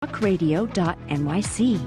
talkradio.nyc.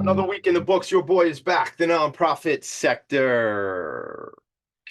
Another week in the books. Your boy is back. The nonprofit sector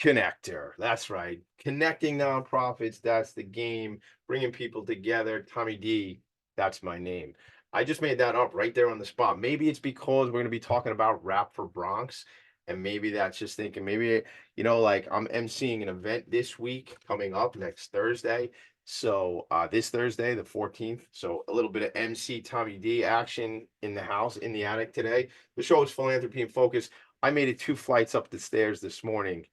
connector. That's right. Connecting nonprofits. That's the game. Bringing people together. Tommy D. That's my name. I just made that up right there on the spot. Maybe it's because we're going to be talking about Rap for Bronx. And maybe that's just thinking, maybe, like I'm emceeing an event this week coming up next Thursday. So this Thursday, the 14th. So a little bit of MC Tommy D action in the house, in the attic today. The show is Philanthropy and Focus. I made it 2 flights up the stairs this morning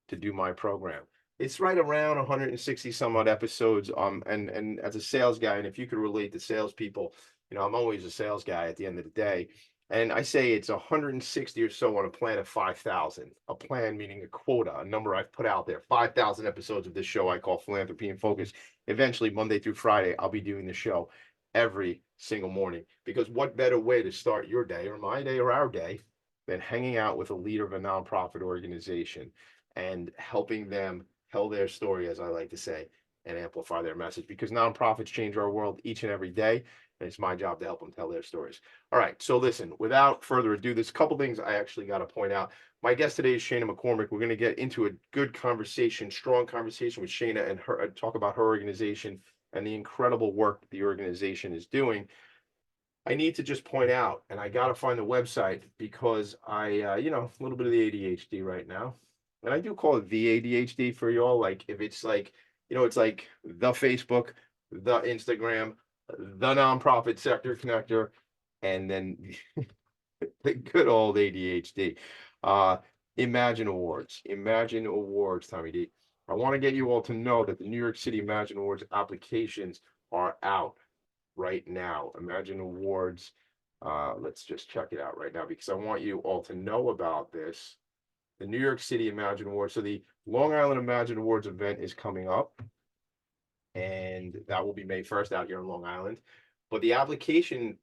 to do my program. It's right around 160 some odd episodes. And as a sales guy, and if you could relate to salespeople, I'm always a sales guy at the end of the day. And I say it's 160 or so on a plan of 5,000. A plan meaning a quota, a number I've put out there. 5,000 episodes of this show I call Philanthropy and Focus. Eventually, Monday through Friday, I'll be doing the show every single morning. Because what better way to start your day or my day or our day than hanging out with a leader of a nonprofit organization and helping them tell their story, as I like to say, and amplify their message. Because nonprofits change our world each and every day. And it's my job to help them tell their stories. All right, so listen, without further ado, there's a couple things I actually got to point out. My guest today is Shana McCormick. We're going to get into a good conversation, strong conversation with Shana and her, talk about her organization and the incredible work the organization is doing. I need to just point out, and I got to find the website because I, a little bit of the ADHD right now. And I do call it the ADHD for y'all. Like if it's like, it's like the Facebook, the Instagram, the nonprofit sector connector, and then the good old ADHD. Imagine Awards. Imagine Awards, Tommy D. I want to get you all to know that the New York City Imagine Awards applications are out right now. Imagine Awards. Let's just check it out right now because I want you all to know about this. The New York City Imagine Awards. So the Long Island Imagine Awards event is coming up. And that will be May 1st out here in Long Island. But the application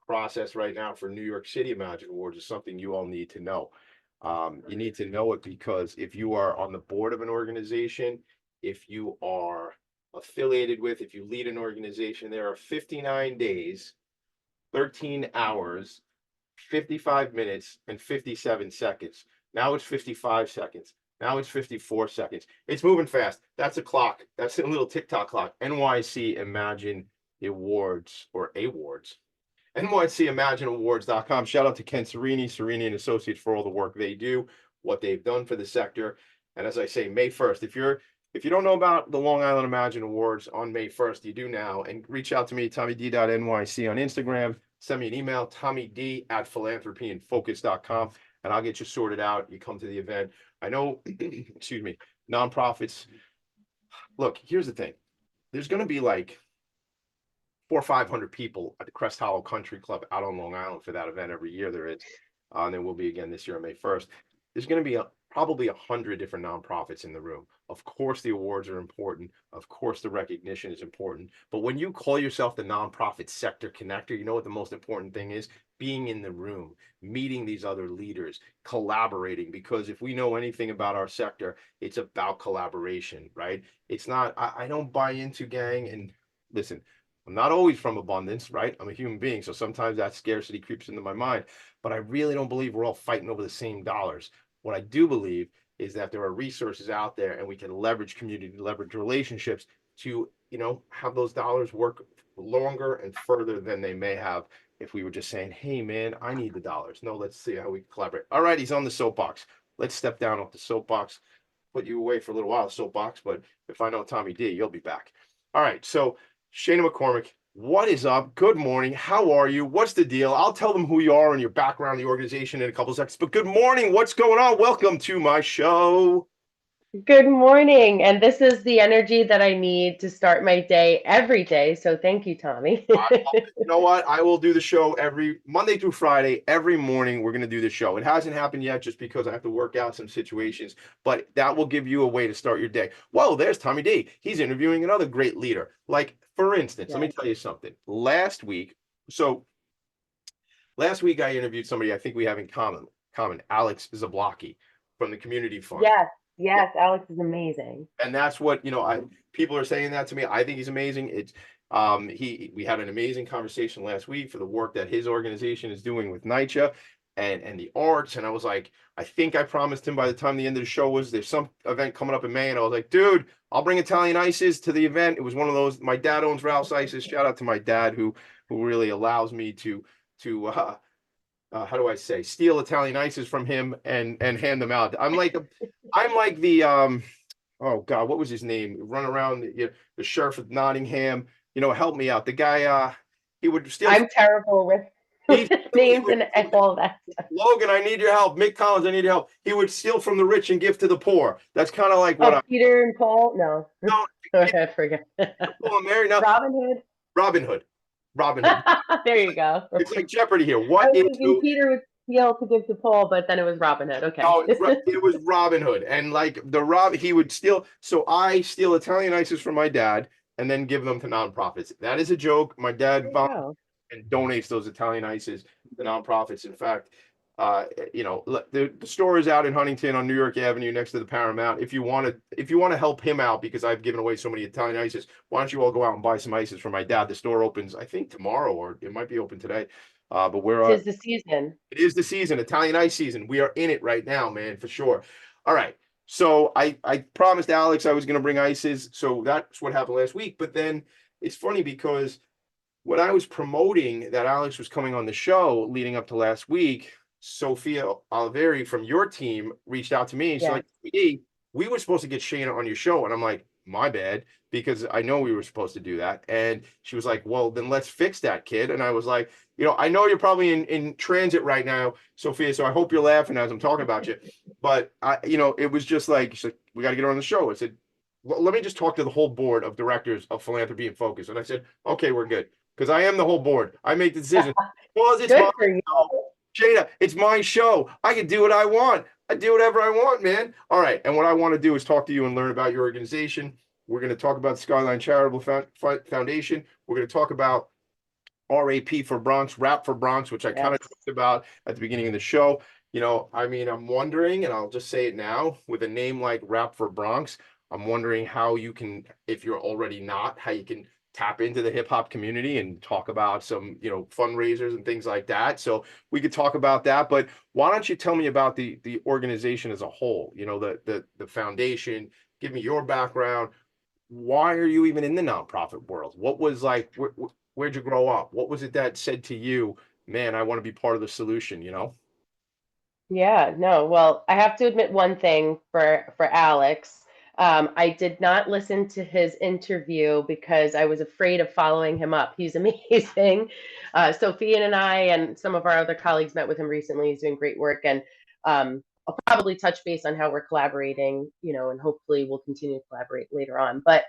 process right now for New York City Imagine Awards is something you all need to know. You need to know it because if you are on the board of an organization, if you are affiliated with, if you lead an organization, there are 59 days, 13 hours, 55 minutes, and 57 seconds. Now it's 55 seconds. Now it's 54 seconds. It's moving fast. That's a clock. That's a little TikTok clock. NYC Imagine Awards or Awards. NYCImagineAwards.com. Shout out to Ken Serini and Associates for all the work they do, what they've done for the sector. And as I say, May 1st, if you don't know about the Long Island Imagine Awards on May 1st, you do now. And reach out to me, TommyD.NYC on Instagram. Send me an email, TommyD@philanthropyandfocus.com, and I'll get you sorted out. You come to the event. I know, excuse me, nonprofits. Look, here's the thing. There's going to be like 400 or 500 people at the Crest Hollow Country Club out on Long Island for that event every year. There is, and there will be again this year on May 1st. There's going to be probably 100 different nonprofits in the room. Of course, the awards are important. Of course, the recognition is important. But when you call yourself the nonprofit sector connector, you know what the most important thing is? Being in the room, meeting these other leaders, collaborating. Because if we know anything about our sector, it's about collaboration, right? It's not, I don't buy into gang. And listen, I'm not always from abundance, right? I'm a human being. So sometimes that scarcity creeps into my mind. But I really don't believe we're all fighting over the same dollars. What I do believe is that there are resources out there and we can leverage community, leverage relationships to, have those dollars work longer and further than they may have if we were just saying, hey, man, I need the dollars. No, let's see how we collaborate. All right, he's on the soapbox. Let's step down off the soapbox, put you away for a little while, soapbox. But if I know Tommy D, you'll be back. All right, so Shana McCormick, What is up? Good morning. How are you? What's the deal? I'll tell them who you are and your background, the organization in a couple seconds. But good morning. What's going on? Welcome to my show. Good morning. And this is the energy that I need to start my day every day. So thank you, Tommy. You know what? I will do the show every Monday through Friday, every morning. We're going to do the show. It hasn't happened yet just because I have to work out some situations, but that will give you a way to start your day. Whoa, there's Tommy D. He's interviewing another great leader. Like, for instance, let me Yes. tell you something. So last week I interviewed somebody I think we have in common, Alex Zablocki from the Community Fund. Yes. Yes. Alex is amazing. And that's what, I people are saying that to me. I think he's amazing. It's he we had an amazing conversation last week for the work that his organization is doing with NYCHA and the arts. And I was like, I think I promised him by the time the end of the show was there's some event coming up in May. And I was like, dude, I'll bring Italian ices to the event. It was one of those. My dad owns Ralph's Ices. Shout out to my dad who really allows me to how do I say, steal Italian ices from him and hand them out. I'm like the oh God, what was his name? Run around the sheriff of Nottingham. Help me out. The guy he would steal I'm terrible with, he he names would and all that stuff. Logan, I need your help. Mick Collins, I need your help. He would steal from the rich and give to the poor. That's kind of like what Oh, I Peter and Paul? No. no, I forget. Mary. No, Robin Hood. Robin Hood. Robin Hood. There you go. It's like Jeopardy here. I What was is thinking Peter would steal to give to Paul, but then it was Robin Hood. Okay. Oh, it was Robin Hood, and like he would steal. So I steal Italian ices from my dad, and then give them to nonprofits. That is a joke. My dad There you go. and donates those Italian ices to nonprofits. In fact, the store is out in Huntington on New York Avenue next to the Paramount. If you want to help him out because I've given away so many Italian ices, why don't you all go out and buy some ices from my dad? The store opens, I think tomorrow, or it might be open today. But we're 'Tis the season. it is the season, Italian ice season. We are in it right now, man, for sure. All right. So I promised Alex I was going to bring ices. So that's what happened last week. But then it's funny because when I was promoting that Alex was coming on the show leading up to last week, Sophia Oliveri from your team reached out to me. She's Yeah. like, hey, we were supposed to get Shana on your show. And I'm like, my bad, because I know we were supposed to do that. And she was like, well, then let's fix that, kid. And I was like, I know you're probably in transit right now, Sophia. So I hope you're laughing as I'm talking about you. But it was just like, she's like, we got to get her on the show. I said, well, let me just talk to the whole board of directors of Philanthropy and Focus. And I said, okay, we're good. Because I am the whole board. I make the decision. Well, it's my Good for you. show. Jada, it's my show. I can do what I want. I do whatever I want, man. All right. And what I want to do is talk to you and learn about your organization. We're going to talk about Skyline Charitable Foundation. We're going to talk about RAP for Bronx, Rap for Bronx, which I kind of Yes. talked about at the beginning of the show. I'm wondering, and I'll just say it now, with a name like Rap for Bronx, I'm wondering how you can, if you're already not, how you can tap into the hip hop community and talk about some, fundraisers and things like that. So we could talk about that, but why don't you tell me about the organization as a whole, the foundation, give me your background. Why are you even in the nonprofit world? What was like, where'd you grow up? What was it that said to you, man, I want to be part of the solution? Yeah, no. Well, I have to admit one thing for Alex. I did not listen to his interview because I was afraid of following him up. He's amazing. Sophia and I and some of our other colleagues met with him recently. He's doing great work, and I'll probably touch base on how we're collaborating, and hopefully we'll continue to collaborate later on. But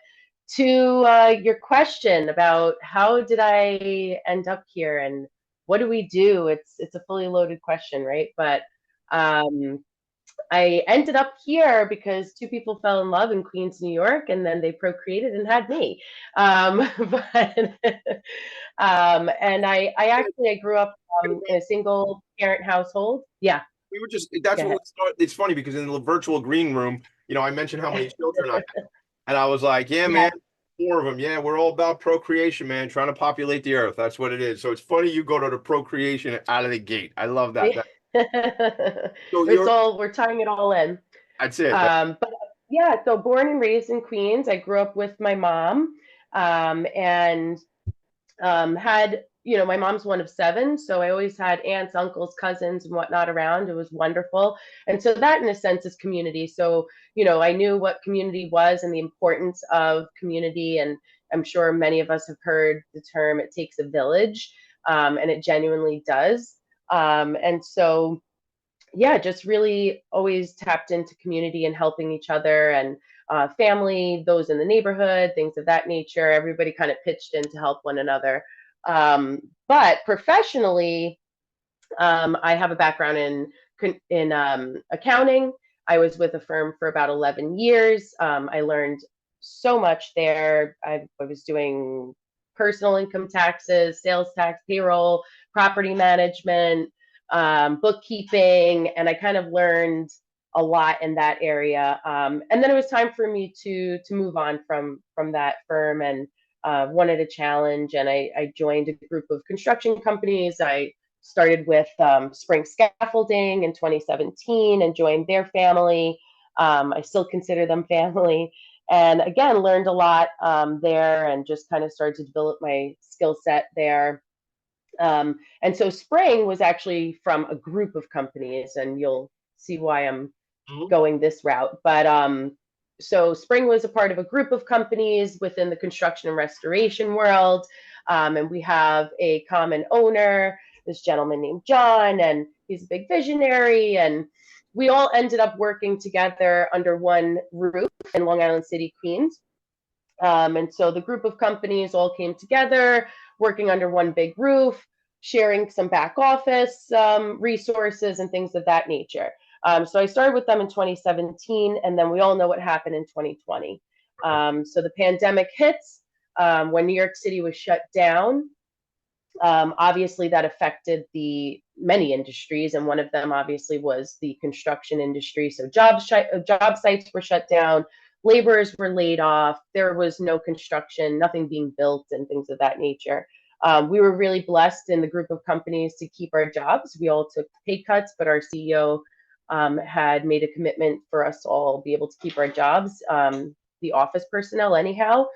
to your question about how did I end up here and what do we do? It's a fully loaded question, right? But um, I ended up here because two people fell in love in Queens, New York, and then they procreated and had me. But and I grew up in a single parent household. Yeah, We were just, that's go what ahead. we started. It's funny because in the virtual green room, I mentioned how many children I have. And I was like, yeah, Yeah. man, four of them. Yeah, we're all about procreation, man, trying to populate the earth. That's what it is. So it's funny you go to the procreation out of the gate. I love that. So We're tying it all in. that's it. But yeah, so born and raised in Queens, I grew up with my mom, and had, my mom's one of seven, so I always had aunts, uncles, cousins, and whatnot around. It was wonderful. And so that, in a sense, is community. So, I knew what community was and the importance of community and, I'm sure many of us have heard the term, it takes a village, and it genuinely does. And so, yeah, just really always tapped into community and helping each other and family, those in the neighborhood, things of that nature. Everybody kind of pitched in to help one another. But professionally, I have a background in accounting. I was with a firm for about 11 years. I learned so much there. I was doing personal income taxes, sales tax, payroll, property management, bookkeeping, and I kind of learned a lot in that area. And then it was time for me to move on from that firm and wanted a challenge. And I joined a group of construction companies. I started with Spring Scaffolding in 2017 and joined their family. I still consider them family. And again, learned a lot there and just kind of started to develop my skill set there. And so Spring was actually from a group of companies, and you'll see why I'm Mhm. going this route. But so Spring was a part of a group of companies within the construction and restoration world. And we have a common owner, this gentleman named John, and he's a big visionary. And we all ended up working together under one roof in Long Island City, Queens. And so the group of companies all came together, working under one big roof, sharing some back office resources and things of that nature. So I started with them in 2017, and then we all know what happened in 2020. So the pandemic hits when New York City was shut down. Obviously, that affected the many industries, and one of them obviously was the construction industry. So job sites were shut down, laborers were laid off, there was no construction, nothing being built, and things of that nature. We were really blessed in the group of companies to keep our jobs. We all took pay cuts, but our CEO had made a commitment for us all be able to keep our jobs, the office personnel, anyhow.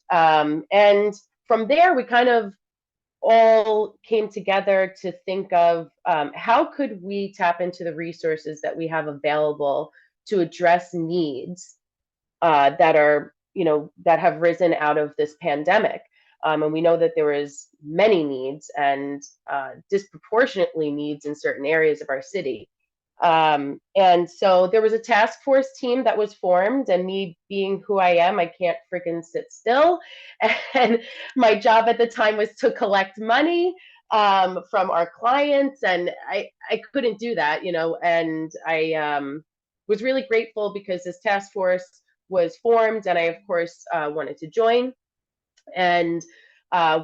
And from there, we kind of all came together to think of how could we tap into the resources that we have available to address needs that are, that have risen out of this pandemic. And we know that there is many needs and disproportionately needs in certain areas of our city. And so there was a task force team that was formed, and me being who I am, I can't freaking sit still. And my job at the time was to collect money from our clients, and I couldn't do that, and I was really grateful because this task force was formed, and I, of course, wanted to join. And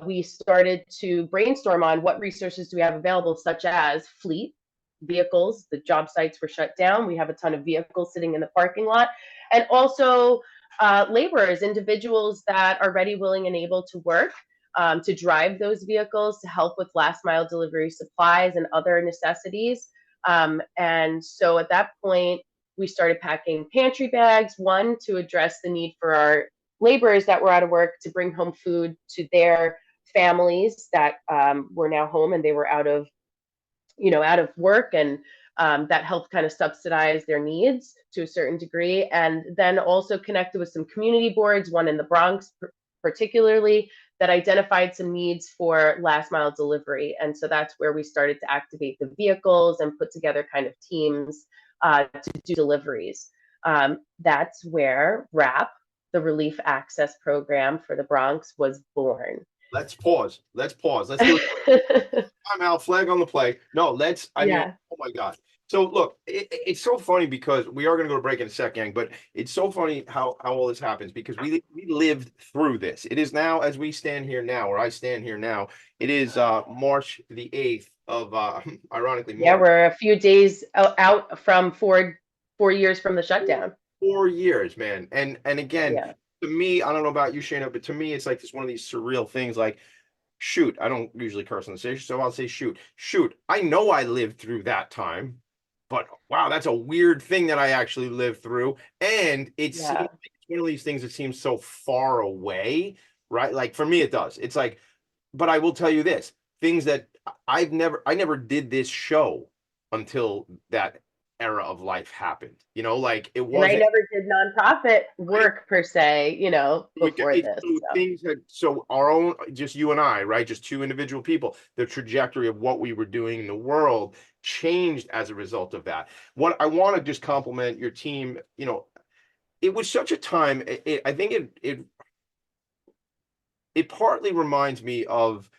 we started to brainstorm on what resources do we have available, such as fleet vehicles. The job sites were shut down. We have a ton of vehicles sitting in the parking lot, and also laborers, individuals that are ready, willing, and able to work. To drive those vehicles to help with last mile delivery supplies and other necessities. And so at that point, we started packing pantry bags, one, to address the need for our laborers that were out of work to bring home food to their families that were now home and they were out of work, and that helped kind of subsidize their needs to a certain degree. And then also connected with some community boards, one in the Bronx particularly, that identified some needs for last mile delivery. And so that's where we started to activate the vehicles and put together kind of teams to do deliveries. That's where RAP, the Relief Access Program for the Bronx, was born. Let's pause. Let's pause. Let's do it. I'm out, flag on the play. No, I mean, Yeah. oh my God. So look, it's so funny because we are going to go to break in a second, but it's so funny how all this happens because we lived through this. It is now, as we stand here now, or I stand here now, it is March the 8th of ironically Yeah, March. we're a few days out from 4 years from the shutdown. 4 years, man. And again, Yeah. to me, I don't know about you, Shana, but to me, it's like this one of these surreal things. Like, shoot, I don't usually curse on the stage, so I'll say shoot. Shoot, I know I lived through that time, but wow, that's a weird thing that I actually lived through. And it seems Yeah. like it's one of these things that seems so far away, right? Like for me, it does. It's like, but I will tell you this, things that I never did this show until that era of life happened. You know, like it And I wasn't never did nonprofit right. work per se, before this. So So, things had, so our own, just you and I, right? Just two individual people, the trajectory of what we were doing in the world changed as a result of that. What I want to just compliment your team, it was such a time. I think it partly reminds me of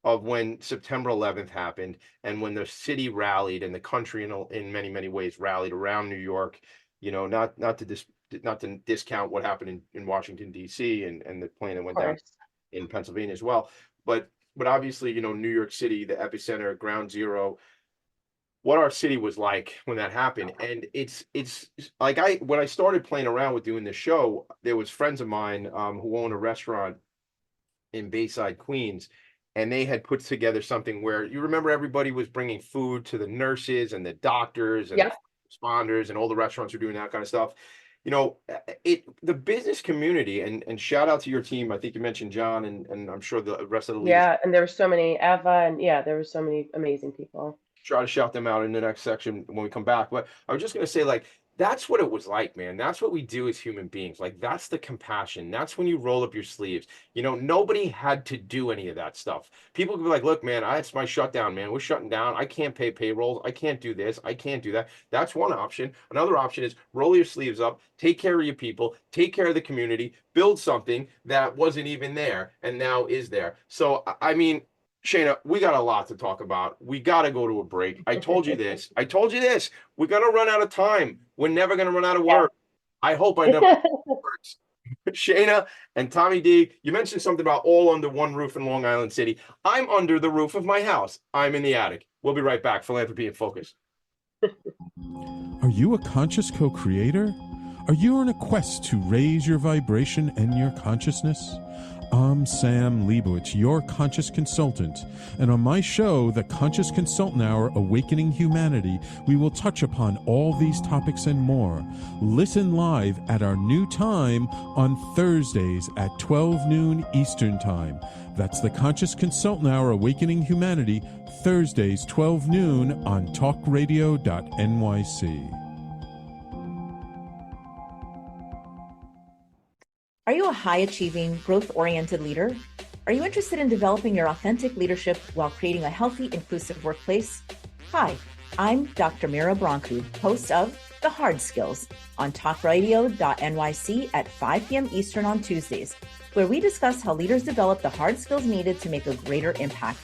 when September 11th happened and when the city rallied and the country in many ways rallied around New York. Not to discount what happened in Washington D.C. and the plane that of went down course, in Pennsylvania as well. But obviously, New York City, the epicenter, ground zero, what our city was like when that happened. And it's like when I started playing around with doing this show, there was friends of mine who own a restaurant in Bayside, Queens, and they had put together something where you remember everybody was bringing food to the nurses and the doctors and the yep, responders, and all the restaurants were doing that kind of stuff. The business community, and shout out to your team. I think you mentioned John, and I'm sure the rest of the leadership. yeah. And there were so many Eva, and yeah, there were so many amazing people. Try to shout them out in the next section when we come back. But I was just going to say, like, that's what it was like, man. That's what we do as human beings. Like, that's the compassion. That's when you roll up your sleeves. Nobody had to do any of that stuff. People could be like, look, man, it's my shutdown, man. We're shutting down. I can't pay payrolls. I can't do this. I can't do that. That's one option. Another option is roll your sleeves up, take care of your people, take care of the community, build something that wasn't even there and now is there. So, I mean, Shana, we got a lot to talk about. We got to go to a break. I told you this. I told you this. We're going to run out of time. We're never going to run out of Yeah. words. I hope I never words. Shana and Tommy D, you mentioned something about all under one roof in Long Island City. I'm under the roof of my house. I'm in the attic. We'll be right back. Philanthropy and Focus. Are you a conscious co-creator? Are you on a quest to raise your vibration and your consciousness? I'm Sam Leibowitz, your conscious consultant, and on my show, The Conscious Consultant Hour, Awakening Humanity, we will touch upon all these topics and more. Listen live at our new time on Thursdays at 12 noon Eastern Time. That's The Conscious Consultant Hour, Awakening Humanity, Thursdays 12 noon on talkradio.nyc. Are you a high-achieving, growth-oriented leader? Are you interested in developing your authentic leadership while creating a healthy, inclusive workplace? Hi, I'm Dr. Mira Brancu, host of The Hard Skills on talkradio.nyc at 5 p.m. Eastern on Tuesdays, where we discuss how leaders develop the hard skills needed to make a greater impact.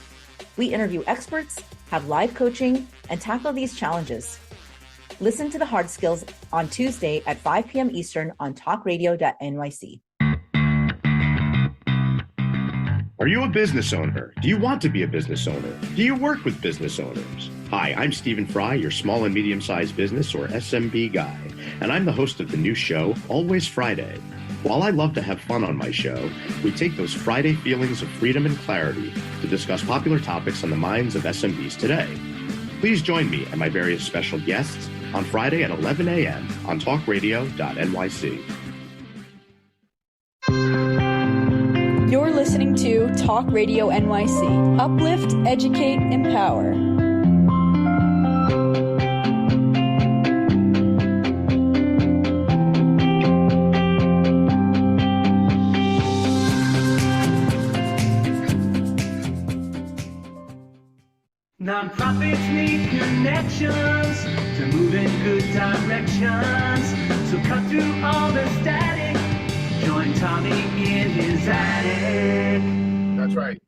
We interview experts, have live coaching, and tackle these challenges. Listen to The Hard Skills on Tuesday at 5 p.m. Eastern on talkradio.nyc. Are you a business owner? Do you want to be a business owner? Do you work with business owners? Hi, I'm Stephen Fry, your small and medium-sized business or SMB guy, and I'm the host of the new show, Always Friday. While I love to have fun on my show, we take those Friday feelings of freedom and clarity to discuss popular topics on the minds of SMBs today. Please join me and my various special guests on Friday at 11 a.m. on talkradio.nyc. You're listening to Talk Radio NYC. Uplift, educate, empower. Nonprofits need connections to move in good directions. So cut through all the static. Join Tommy in his attic. That's right.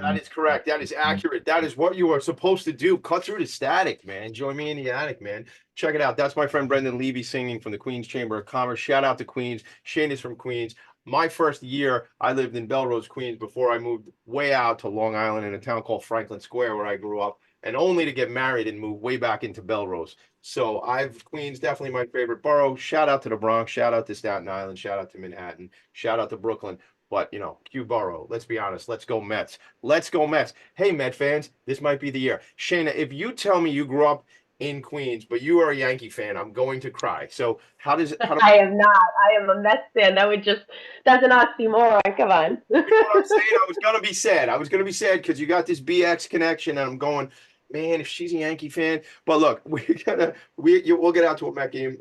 That is correct. That is accurate. That is what you are supposed to do. Cut through the static, man. Join me in the attic, man. Check it out. That's my friend Brendan Levy singing from the Queens Chamber of Commerce. Shout out to Queens. Shane is from Queens. My first year, I lived in Belrose, Queens, before I moved way out to Long Island in a town called Franklin Square, where I grew up, and only to get married and move way back into Belrose. So Queens, definitely my favorite borough. Shout out to the Bronx. Shout out to Staten Island. Shout out to Manhattan. Shout out to Brooklyn. But, Q Borough, let's be honest. Let's go Mets. Let's go Mets. Hey, Met fans, this might be the year. Shana, if you tell me you grew up in Queens, but you are a Yankee fan, I'm going to cry. So how do I am not. I am a Mets fan. That's an oxymoron. Come on. you know what I'm saying? I was going to be sad. I was going to be sad because you got this BX connection, and I'm going, man, if she's a Yankee fan. But look, we'll get out to a Met game.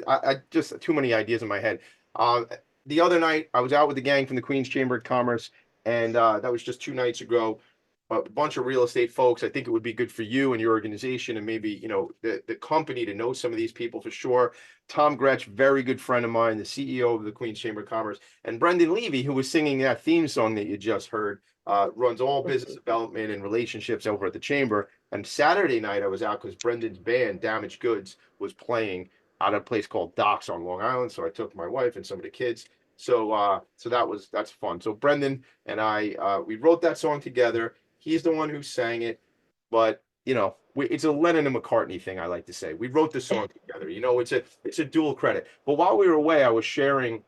I just too many ideas in my head. The other night I was out with the gang from the Queens Chamber of Commerce, and that was just 2 nights ago. A bunch of real estate folks. I think it would be good for you and your organization, and maybe the company to know some of these people for sure. Tom Gretsch, very good friend of mine, the CEO of the Queens Chamber of Commerce, and Brendan Levy, who was singing that theme song that you just heard, runs all business development and relationships over at the chamber. And Saturday night I was out because Brendan's band, Damaged Goods, was playing out at a place called Docks on Long Island. So I took my wife and some of the kids. So that's fun. So Brendan and I, we wrote that song together. He's the one who sang it, but it's a Lennon and McCartney thing. I like to say we wrote the song together. It's a dual credit. But while we were away, I was sharing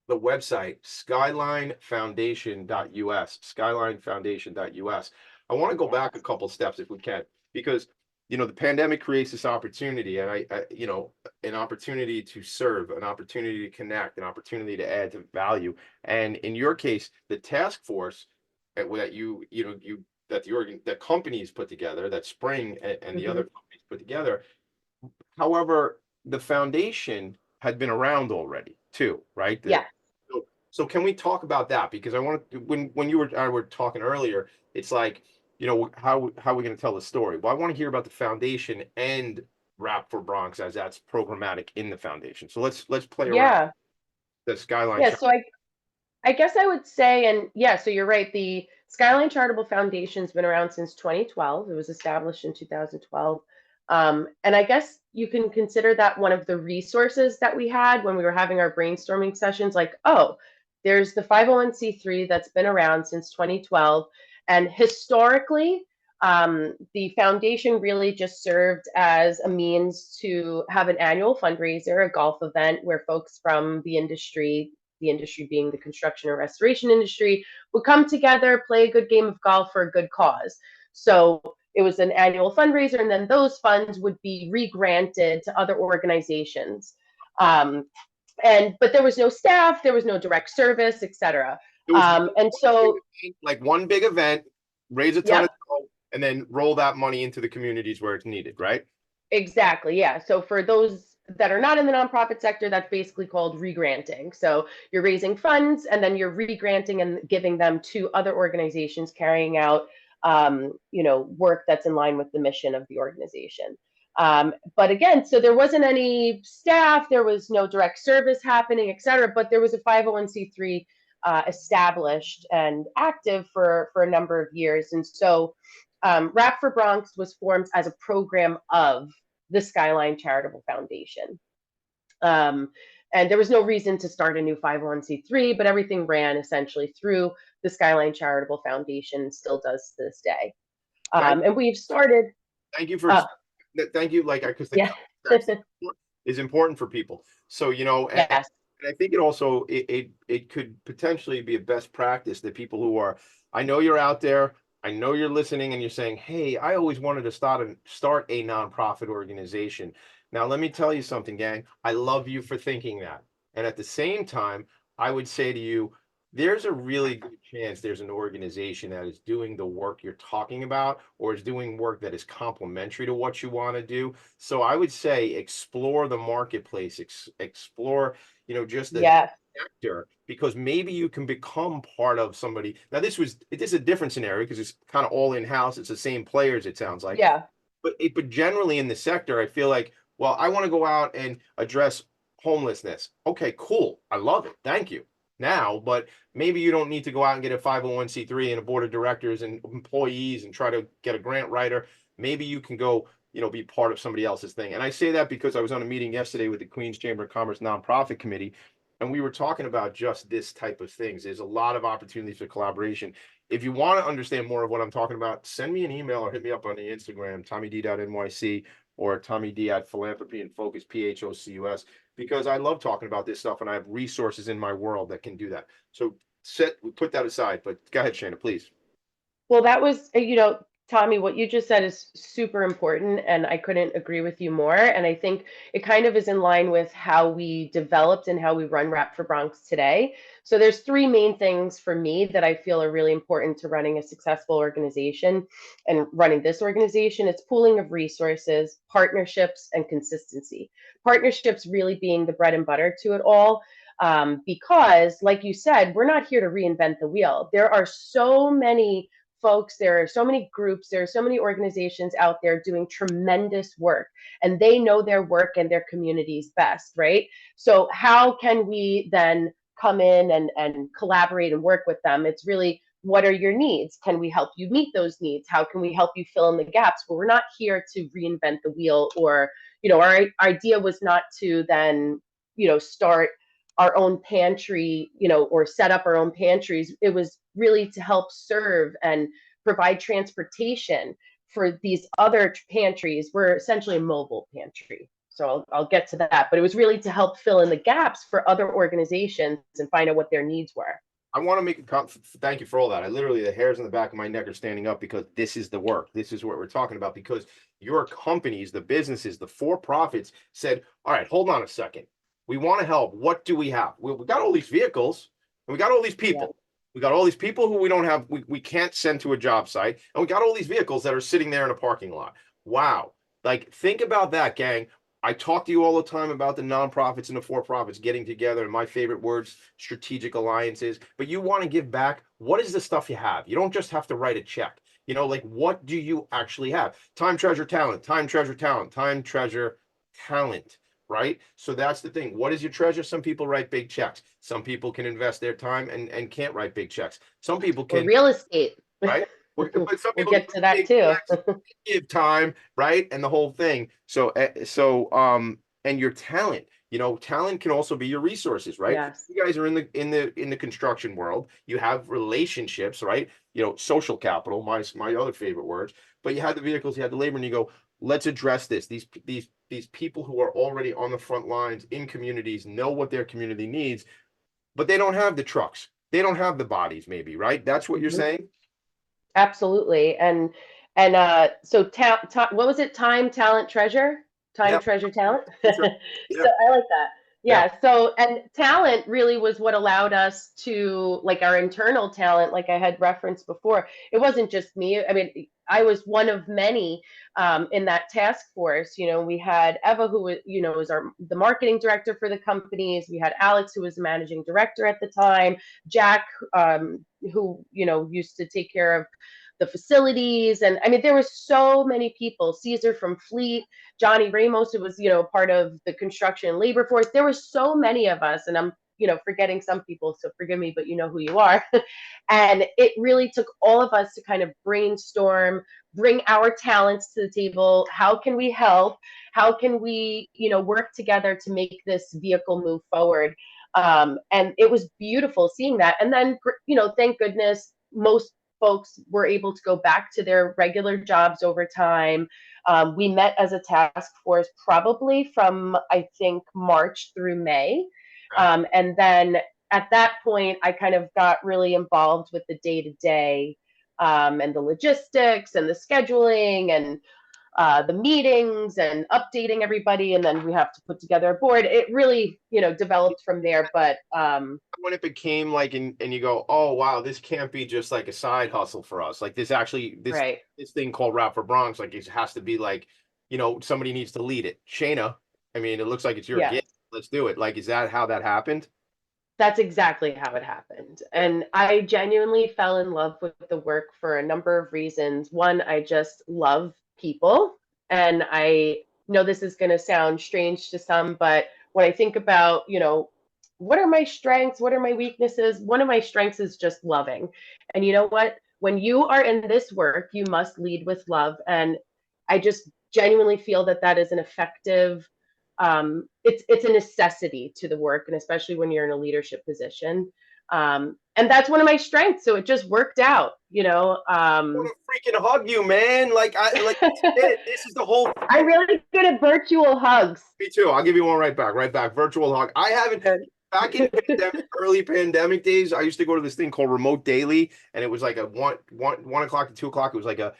the website skylinefoundation.us. Skylinefoundation.us. I want to go back a couple steps if we can, because the pandemic creates this opportunity, and I an opportunity to serve, an opportunity to connect, an opportunity to add to value. And in your case, the task force that that companies put together, that Spring and the other companies put together. However, the foundation had been around already too, right? Yeah. So can we talk about that? Because I want to, when you were talking earlier, it's like, how are we going to tell the story? Well, I want to hear about the foundation and Rap for Bronx, as that's programmatic in the foundation. So let's play around the Skyline. Yeah. So I guess I would say, and yeah, so you're right. The Skyline Charitable Foundation's been around since 2012. It was established in 2012. And I guess you can consider that one of the resources that we had when we were having our brainstorming sessions. Like, oh, there's the 501c3 that's been around since 2012. And historically, the foundation really just served as a means to have an annual fundraiser, a golf event where folks from the industry being the construction or restoration industry, would come together, play a good game of golf for a good cause. So it was an annual fundraiser, and then those funds would be re-granted to other organizations. But there was no staff, there was no direct service, etc. And so, like one big event, raise a ton of dough, and then roll that money into the communities where it's needed, right? Exactly, yeah. So for those that are not in the nonprofit sector, that's basically called re-granting. So you're raising funds and then you're re-granting and giving them to other organizations carrying out, work that's in line with the mission of the organization. But again, so there wasn't any staff, there was no direct service happening, et cetera, but there was a 501c3 established and active for a number of years. And so Rap for Bronx was formed as a program of the Skyline Charitable Foundation. And there was no reason to start a new 501c3, but everything ran essentially through the Skyline Charitable Foundation and still does to this day. And we've started. Thank you for, thank you. Like, because is important for people. So, and I think it also, it could potentially be a best practice that people who are, I know you're out there, I know you're listening and you're saying, hey, I always wanted to start a nonprofit organization. Now, let me tell you something, gang. I love you for thinking that. And at the same time, I would say to you, there's a really good chance there's an organization that is doing the work you're talking about, or is doing work that is complementary to what you want to do. So I would say explore the marketplace, explore, just the sector, because maybe you can become part of somebody. Now, this is a different scenario because it's kind of all in-house. It's the same players, it sounds like. Yeah. But generally in the sector, I feel like, well, I want to go out and address homelessness. Okay, cool. I love it. Thank you. Now, but maybe you don't need to go out and get a 501c3 and a board of directors and employees and try to get a grant writer. Maybe you can go, be part of somebody else's thing. And I say that because I was on a meeting yesterday with the Queens Chamber of Commerce Nonprofit Committee, and we were talking about just this type of things. There's a lot of opportunities for collaboration. If you want to understand more of what I'm talking about, send me an email or hit me up on the Instagram, tommyd.nyc, or Tommy D at Philanthropy and Focus, PHOCUS, because I love talking about this stuff and I have resources in my world that can do that. So we put that aside, but go ahead, Shana, please. Well, that was, Tommy, what you just said is super important, and I couldn't agree with you more. And I think it kind of is in line with how we developed and how we run Rap for Bronx today. So there's three main things for me that I feel are really important to running a successful organization and running this organization. It's pooling of resources, partnerships, and consistency. Partnerships really being the bread and butter to it all. Because, like you said, we're not here to reinvent the wheel. There are so many folks, there are so many groups, there are so many organizations out there doing tremendous work, and they know their work and their communities best, right? So how can we then come in and collaborate and work with them? It's really, what are your needs? Can we help you meet those needs? How can we help you fill in the gaps? But we're not here to reinvent the wheel, or, our idea was not to then, start our own pantry, or set up our own pantries. It was really to help serve and provide transportation for these other pantries. We're essentially a mobile pantry. So I'll get to that. But it was really to help fill in the gaps for other organizations and find out what their needs were. I want to make a thank you for all that. I literally, the hairs on the back of my neck are standing up, because this is the work. This is what we're talking about, because your companies, the businesses, the for-profits said, all right, hold on a second. We want to help. What do we have? We got all these vehicles, and we got all these people. Yeah. We got all these people who we don't have, we can't send to a job site. And we got all these vehicles that are sitting there in a parking lot. Wow. Like, think about that, gang. I talk to you all the time about the nonprofits and the for-profits getting together, and my favorite words, strategic alliances. But you want to give back. What is the stuff you have? You don't just have to write a check. Like, what do you actually have? Time, treasure, talent. Time, treasure, talent. Time, treasure, talent. Right? So that's the thing. What is your treasure? Some people write big checks. Some people can invest their time and can't write big checks. Some people can. Or real estate. Right? But some people we'll get to that too. Give time, right? And the whole thing. So, and your talent. Talent can also be your resources, right? Yes. You guys are in the construction world. You have relationships, right? Social capital, my other favorite words. But you have the vehicles, you have the labor, and you go, let's address this. These people who are already on the front lines in communities know what their community needs, but they don't have the trucks. They don't have the bodies, maybe, right? That's what you're saying? Absolutely. And so what was it? Time, talent, treasure? Time, yep. Treasure, talent? Yep. So I like that. Yeah. Yep. So, and talent really was what allowed us to, like, our internal talent, like I had referenced before. It wasn't just me. I mean, I was one of many in that task force. We had Eva, who was, was the marketing director for the companies. We had Alex, who was the managing director at the time. Jack, who, used to take care of the facilities. And I mean, there was so many people. Caesar from Fleet, Johnny Ramos, who was, part of the construction labor force. There were so many of us, and I'm, forgetting some people, so forgive me, but you know who you are. And it really took all of us to kind of brainstorm, bring our talents to the table. How can we help? How can we, work together to make this vehicle move forward? And it was beautiful seeing that. And then, thank goodness, most folks were able to go back to their regular jobs over time. We met as a task force probably from, I think, March through May. And then at that point, I kind of got really involved with the day-to-day and the logistics and the scheduling and the meetings and updating everybody. And then we have to put together a board. It really, developed from there. But when it became like, and you go, oh, wow, this can't be just like a side hustle for us. Like this actually, this thing called Rap for Bronx, like it has to be like, somebody needs to lead it. Shana, I mean, it looks like it's your gift. Let's do it. Like, is that how that happened? That's exactly how it happened. And I genuinely fell in love with the work for a number of reasons. One, I just love people. And I know this is going to sound strange to some, but when I think about, what are my strengths? What are my weaknesses? One of my strengths is just loving. And you know what? When you are in this work, you must lead with love. And I just genuinely feel that that is an effective it's a necessity to the work, and especially when you're in a leadership position. And that's one of my strengths. So it just worked out, I want to freaking hug you, man. This is the whole. I'm really good at virtual hugs. Me too. I'll give you one right back. Virtual hug. I haven't. Back in early pandemic days, I used to go to this thing called Remote Daily, and it was like a one o'clock to 2 o'clock. It was like a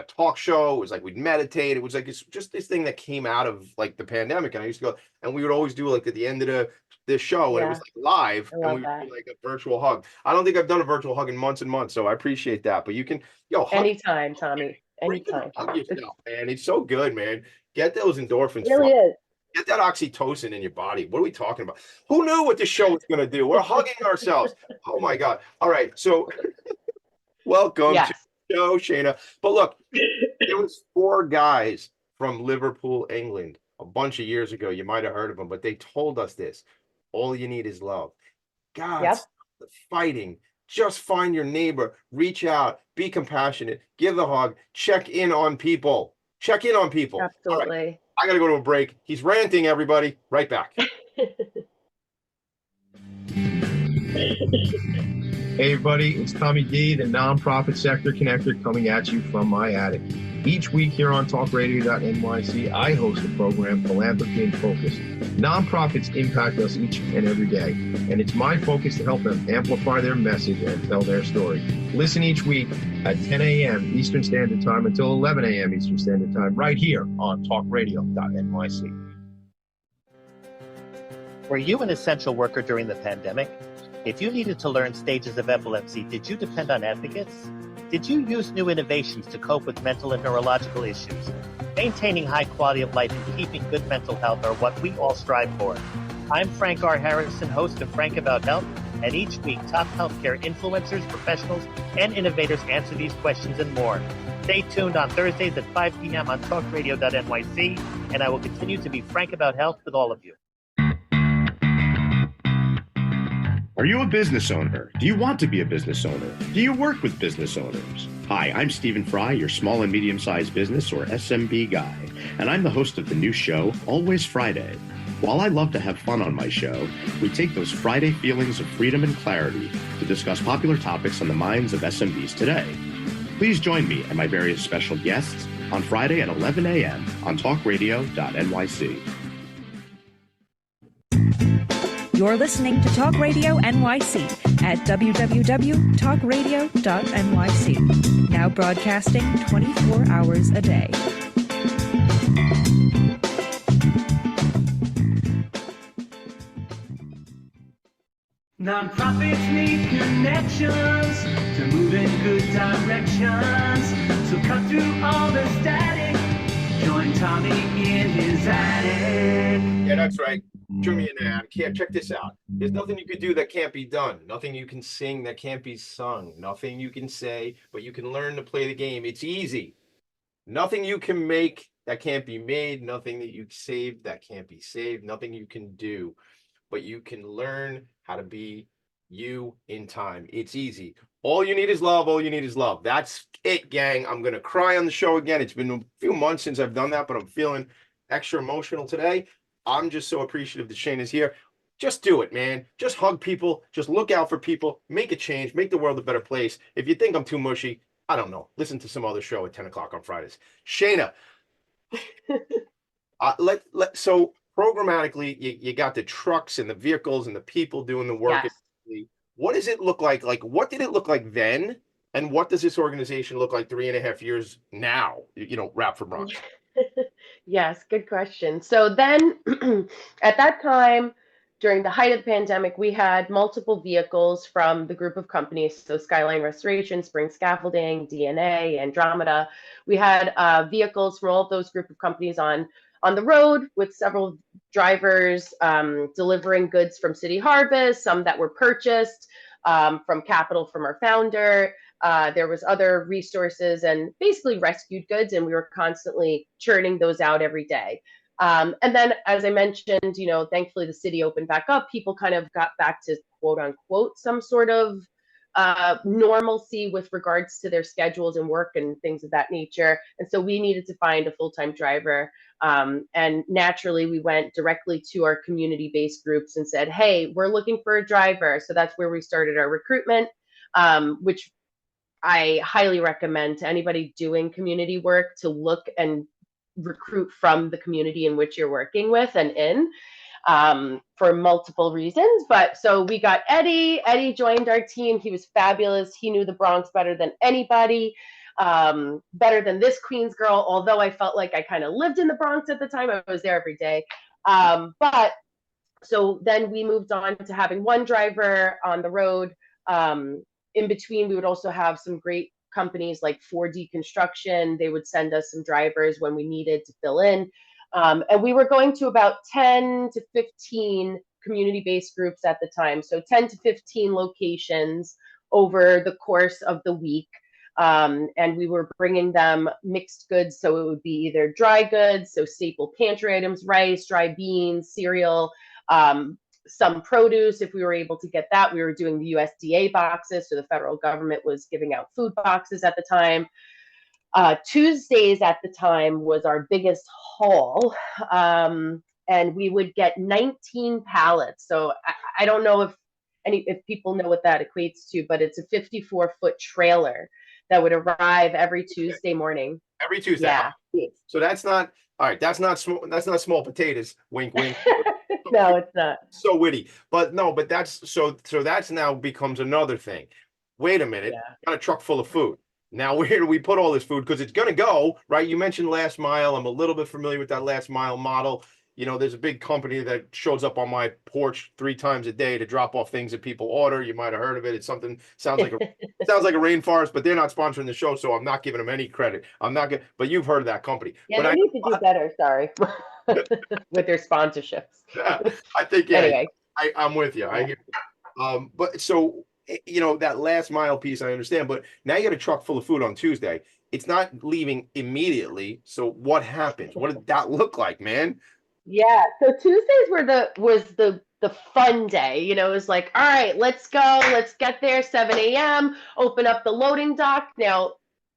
talk show. It was like we'd meditate. It was like it's just this thing that came out of like the pandemic, and I used to go, and we would always do like at the end of the show, and it was Yeah, like live, I and love we would that. do like a virtual hug. I don't think I've done a virtual hug in months and months, so I appreciate that. But you can, hug, Anytime, Tommy. freaking Anytime. hug It's yourself, man. It's so good, man. Get those endorphins really flowing. is. Get that oxytocin in your body. What are we talking about? Who knew what this show was going to do? We're hugging ourselves. Oh my God. All right. So welcome to Yes. the show, Shana. But look, there was four guys from Liverpool, England, a bunch of years ago. You might have heard of them, but they told us this. All you need is love. God, Yep. stop the fighting. Just find your neighbor, reach out, be compassionate, give a hug, check in on people. Check in on people. All right. Absolutely. I got to go to a break. He's ranting, everybody. Right back. Hey everybody, it's Tommy D, the nonprofit sector connector, coming at you from my attic. Each week here on talkradio.nyc, I host the program Philanthropy and Focus. Nonprofits impact us each and every day, and it's my focus to help them amplify their message and tell their story. Listen each week at 10 a.m. Eastern Standard Time until 11 a.m. Eastern Standard Time, right here on talkradio.nyc. Were you an essential worker during the pandemic? If you needed to learn stages of epilepsy, did you depend on advocates? Did you use new innovations to cope with mental and neurological issues? Maintaining high quality of life and keeping good mental health are what we all strive for. I'm Frank R. Harrison, host of Frank About Health, and each week top healthcare influencers, professionals, and innovators answer these questions and more. Stay tuned on Thursdays at 5 p.m. on talkradio.nyc, and I will continue to be frank about health with all of you. Are you a business owner? Do you want to be a business owner? Do you work with business owners? Hi, I'm Stephen Fry, your small and medium-sized business or SMB guy, and I'm the host of the new show, Always Friday. While I love to have fun on my show, we take those Friday feelings of freedom and clarity to discuss popular topics on the minds of SMBs today. Please join me and my various special guests on Friday at 11 a.m. on talkradio.nyc. You're listening to Talk Radio NYC at www.talkradio.nyc. Now broadcasting 24 hours a day. Nonprofits need connections to move in good directions. So cut through all the static. Join Tommy in his attic. Yeah, that's right. Join me in there. Check this out. There's nothing you can do that can't be done. Nothing you can sing that can't be sung. Nothing you can say, but you can learn to play the game. It's easy. Nothing you can make that can't be made. Nothing that you save that can't be saved. Nothing you can do, but you can learn how to be you in time. It's easy. All you need is love. All you need is love. That's it, gang. I'm going to cry on the show again. It's been a few months since I've done that, but I'm feeling extra emotional today. I'm just so appreciative that Shane is here. Just do it, man. Just hug people. Just look out for people. Make a change. Make the world a better place. If you think I'm too mushy, I don't know. Listen to some other show at 10 o'clock on Fridays. Shana, so programmatically, you got the trucks and the vehicles and the people doing the work. Yes. What does it look like? Like, what did it look like then? And what does this organization look like 3.5 years now? Wrap for brunch. Yes, good question. So then at that time, during the height of the pandemic, we had multiple vehicles from the group of companies. So Skyline Restoration, Spring Scaffolding, DNA, Andromeda. We had vehicles from all of those group of companies on the road with several drivers delivering goods from City Harvest, some that were purchased from capital from our founder. There was other resources and basically rescued goods, and we were constantly churning those out every day. And then, as I mentioned, thankfully the city opened back up. People kind of got back to quote unquote some sort of normalcy with regards to their schedules and work and things of that nature. And so we needed to find a full-time driver. And naturally, we went directly to our community-based groups and said, hey, we're looking for a driver. So that's where we started our recruitment, which I highly recommend to anybody doing community work to look and recruit from the community in which you're working with and in. for multiple reasons. But so we got Eddie. Eddie joined our team. He was fabulous. He knew the Bronx better than anybody, better than this Queens girl, although I felt like I kind of lived in the Bronx at the time. I was there every day. But so then we moved on to having one driver on the road. In between, we would also have some great companies like 4D Construction. They would send us some drivers when we needed to fill in. And we were going to about 10 to 15 community-based groups at the time. So 10 to 15 locations over the course of the week. And we were bringing them mixed goods. So it would be either dry goods, so staple pantry items, rice, dry beans, cereal, some produce. If we were able to get that, we were doing the USDA boxes. So the federal government was giving out food boxes at the time. Tuesdays at the time was our biggest haul. And we would get 19 pallets. So I don't know if people know what that equates to, but it's a 54-foot trailer that would arrive every Tuesday morning. Every Tuesday. Yeah. So that's not, all right, that's not small potatoes. Wink, wink. No, it's not. So witty. But no, but that's so that's now becomes another thing. Wait a minute. Yeah. Got a truck full of food. Now where do we put all this food? Because it's gonna go, right? You mentioned last mile. I'm a little bit familiar with that last mile model. You know, there's a big company that shows up on my porch 3 times a day to drop off things that people order. You might have heard of it. It's something sounds like a rainforest, but they're not sponsoring the show, so I'm not giving them any credit. I'm not gonna, but you've heard of that company. Yeah, but they need to do better, sorry, with their sponsorships. I think, yeah, Anyway. I'm with you. I hear you. But so, you know, that last mile piece, I understand, but now you got a truck full of food on Tuesday. It's not leaving immediately. So what happens? What did that look like, man? Yeah, so Tuesdays was the fun day. You know, it was like, all right, let's go, let's get there, 7 a.m., open up the loading dock. Now,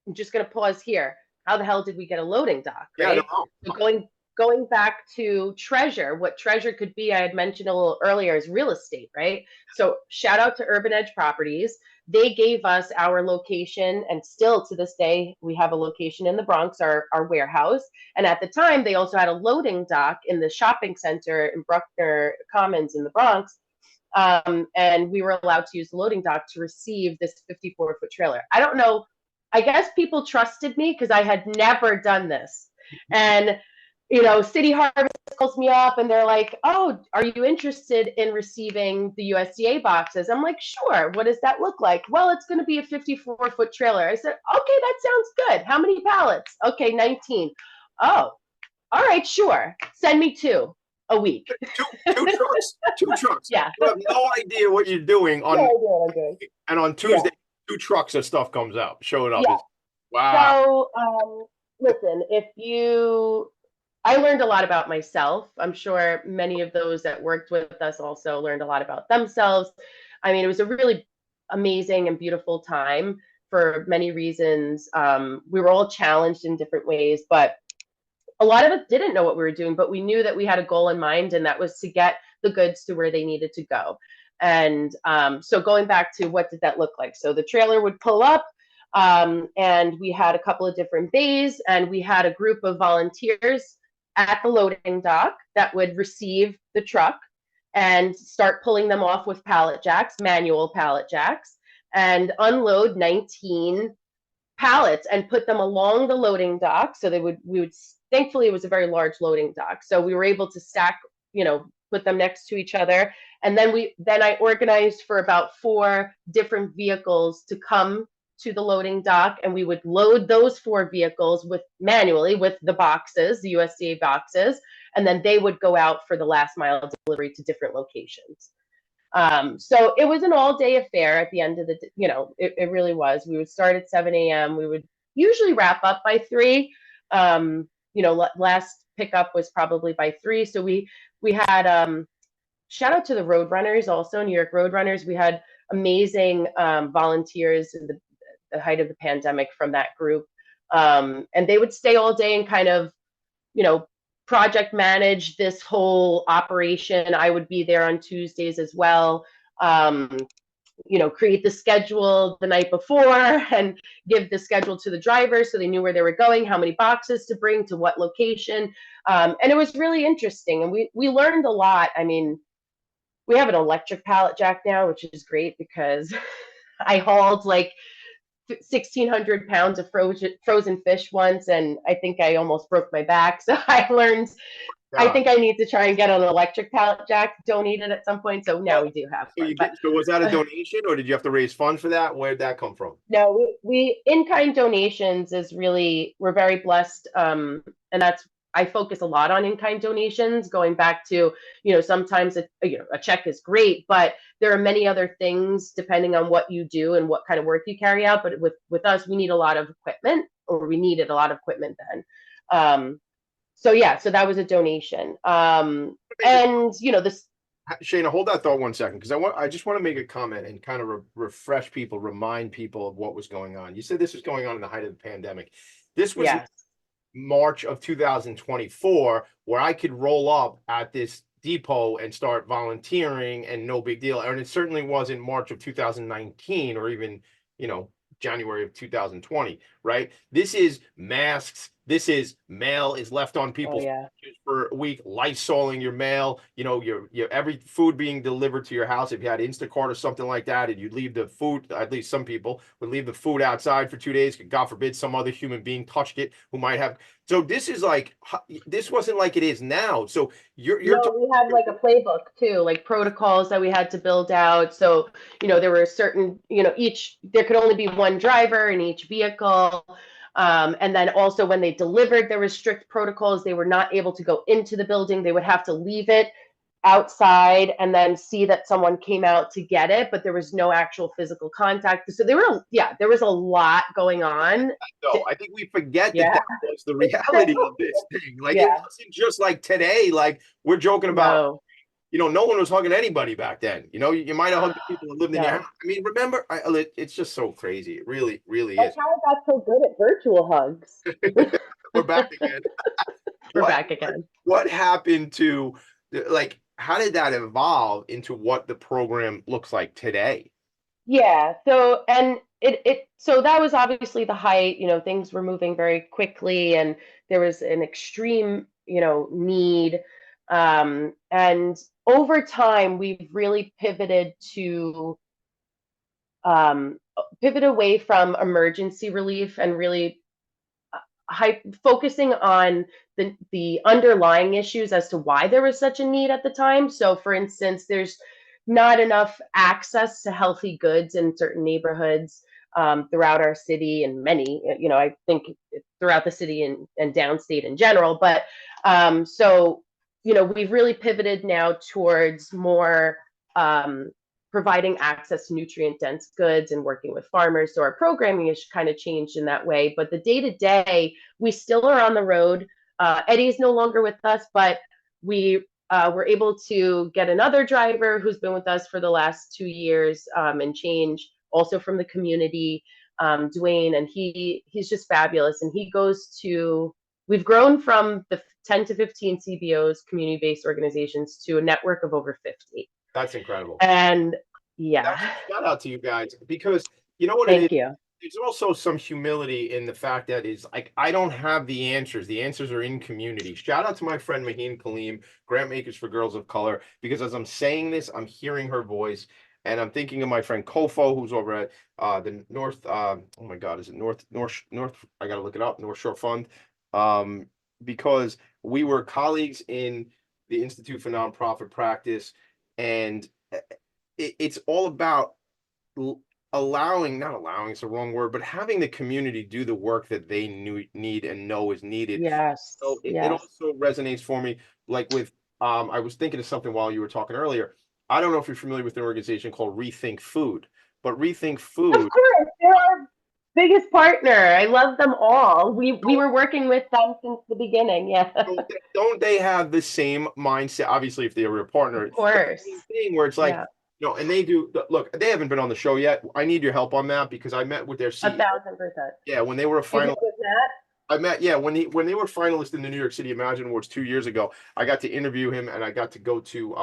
I'm just gonna pause here. How the hell did we get a loading dock, right? Yeah, So going back to Treasure, what Treasure could be, I had mentioned a little earlier, is real estate, right? So shout out to Urban Edge Properties. They gave us our location, and still to this day, we have a location in the Bronx, our warehouse. And at the time, they also had a loading dock in the shopping center in Bruckner Commons in the Bronx. And we were allowed to use the loading dock to receive this 54-foot trailer. I don't know. I guess people trusted me because I had never done this. And you know, City Harvest calls me up and they're like, oh, are you interested in receiving the USDA boxes? I'm like, sure. What does that look like? Well, it's going to be a 54-foot trailer. I said, okay, that sounds good. How many pallets? Okay, 19. Oh, all right, sure. Send me 2 a week. Two trucks. 2 trucks. Yeah. You have no idea what you're doing on. Okay. And on Tuesday, 2 trucks of stuff comes out, showing up. Yeah. Wow. So, listen, I learned a lot about myself. I'm sure many of those that worked with us also learned a lot about themselves. I mean, it was a really amazing and beautiful time for many reasons. We were all challenged in different ways, but a lot of us didn't know what we were doing, but we knew that we had a goal in mind, and that was to get the goods to where they needed to go. And so going back to what did that look like? So the trailer would pull up, and we had a couple of different bays, and we had a group of volunteers at the loading dock that would receive the truck and start pulling them off with pallet jacks, manual pallet jacks, and unload 19 pallets and put them along the loading dock. So we would, thankfully it was a very large loading dock. So we were able to stack, you know, put them next to each other. And then I organized for about 4 different vehicles to come to the loading dock, and we would load those 4 vehicles manually with the boxes, the USDA boxes, and then they would go out for the last mile delivery to different locations. So it was an all-day affair at the end of the, you know, it really was. We would start at 7 a.m. We would usually wrap up by 3. You know, last pickup was probably by 3. So we had, shout out to the Roadrunners also, New York Roadrunners. We had amazing volunteers in the height of the pandemic from that group. And they would stay all day and kind of, you know, project manage this whole operation. I would be there on Tuesdays as well. create the schedule the night before and give the schedule to the driver so they knew where they were going, how many boxes to bring to what location. And it was really interesting. And we learned a lot. I mean, we have an electric pallet jack now, which is great because I hauled like 1,600 pounds of frozen fish once, and I think I almost broke my back. So I learned, I think I need to try and get an electric pallet jack donated at some point. So now we do have one. So was that a donation, or did you have to raise funds for that? Where did that come from? No, we in-kind donations is really, we're very blessed. And that's, I focus a lot on in-kind donations, going back to, sometimes a check is great, but there are many other things depending on what you do and what kind of work you carry out. But with us, we need a lot of equipment, or we needed a lot of equipment then. So that was a donation. And this. Shana, hold that thought 1 second, because I just want to make a comment and kind of refresh people, remind people of what was going on. You said this was going on in the height of the pandemic. This was March of 2024, where I could roll up at this depot and start volunteering, and no big deal. And it certainly wasn't March of 2019 or even, January of 2020, right? This is masks. This is mail is left on people's for a week, Lysoling your mail, your every food being delivered to your house. If you had Instacart or something like that, and you'd leave the food, at least some people would leave the food outside for 2 days. God forbid some other human being touched it who might have. So this wasn't like it is now. So we have like a playbook too, like protocols that we had to build out. So, there were certain, there could only be one driver in each vehicle. And then also when they delivered, there were strict protocols. They were not able to go into the building. They would have to leave it outside and then see that someone came out to get it, but there was no actual physical contact. So there was a lot going on. No, I think we forget that was the reality of this thing. Like it wasn't just like today, like we're joking about. No one was hugging anybody back then. You might have hugged people who lived in your house. I mean, remember, it's just so crazy. It really, really is. That's how I got so good at virtual hugs. We're back again. We're back again. What happened to, how did that evolve into what the program looks like today? Yeah. So, and so that was obviously the height, things were moving very quickly and there was an extreme, need. And over time, we've really pivoted away from emergency relief and really focusing on the underlying issues as to why there was such a need at the time. So, for instance, there's not enough access to healthy goods in certain neighborhoods throughout our city, and many, I think throughout the city and downstate in general. But we've really pivoted now towards more providing access to nutrient-dense goods and working with farmers. So our programming has kind of changed in that way. But the day-to-day, we still are on the road. Eddie's no longer with us, but we were able to get another driver who's been with us for the last 2 years and change, also from the community, Dwayne, and he's just fabulous. And he goes to, we've grown from the 10 to 15 CBOs, community-based organizations, to a network of over 50. That's incredible. And shout out to you guys, because you know what Thank you. There's also some humility in the fact that is like, I don't have the answers. The answers are in community. Shout out to my friend Maheen Kaleem, Grant Makers for Girls of Color, because as I'm saying this, I'm hearing her voice. And I'm thinking of my friend Kofo, who's over at the North. Oh my God, is it North? I gotta look it up. North Shore Fund, because we were colleagues in the Institute for Nonprofit Practice, and it's all about not allowing, it's the wrong word, but having the community do the work that they need and know is needed. Yes. So it also resonates for me, like with I was thinking of something while you were talking earlier. I don't know if you're familiar with an organization called Rethink Food, but Rethink Food. Of course, they're our biggest partner. I love them all. We were working with them since the beginning. Yeah. Don't they have the same mindset? Obviously, if they were a partner, of course. Thing where it's like, and they do. Look, they haven't been on the show yet. I need your help on that because I met with their CEO. 1,000%. Yeah, when they were a final. I met, yeah, when they were finalists in the New York City Imagine Awards 2 years ago, I got to interview him and I got to go to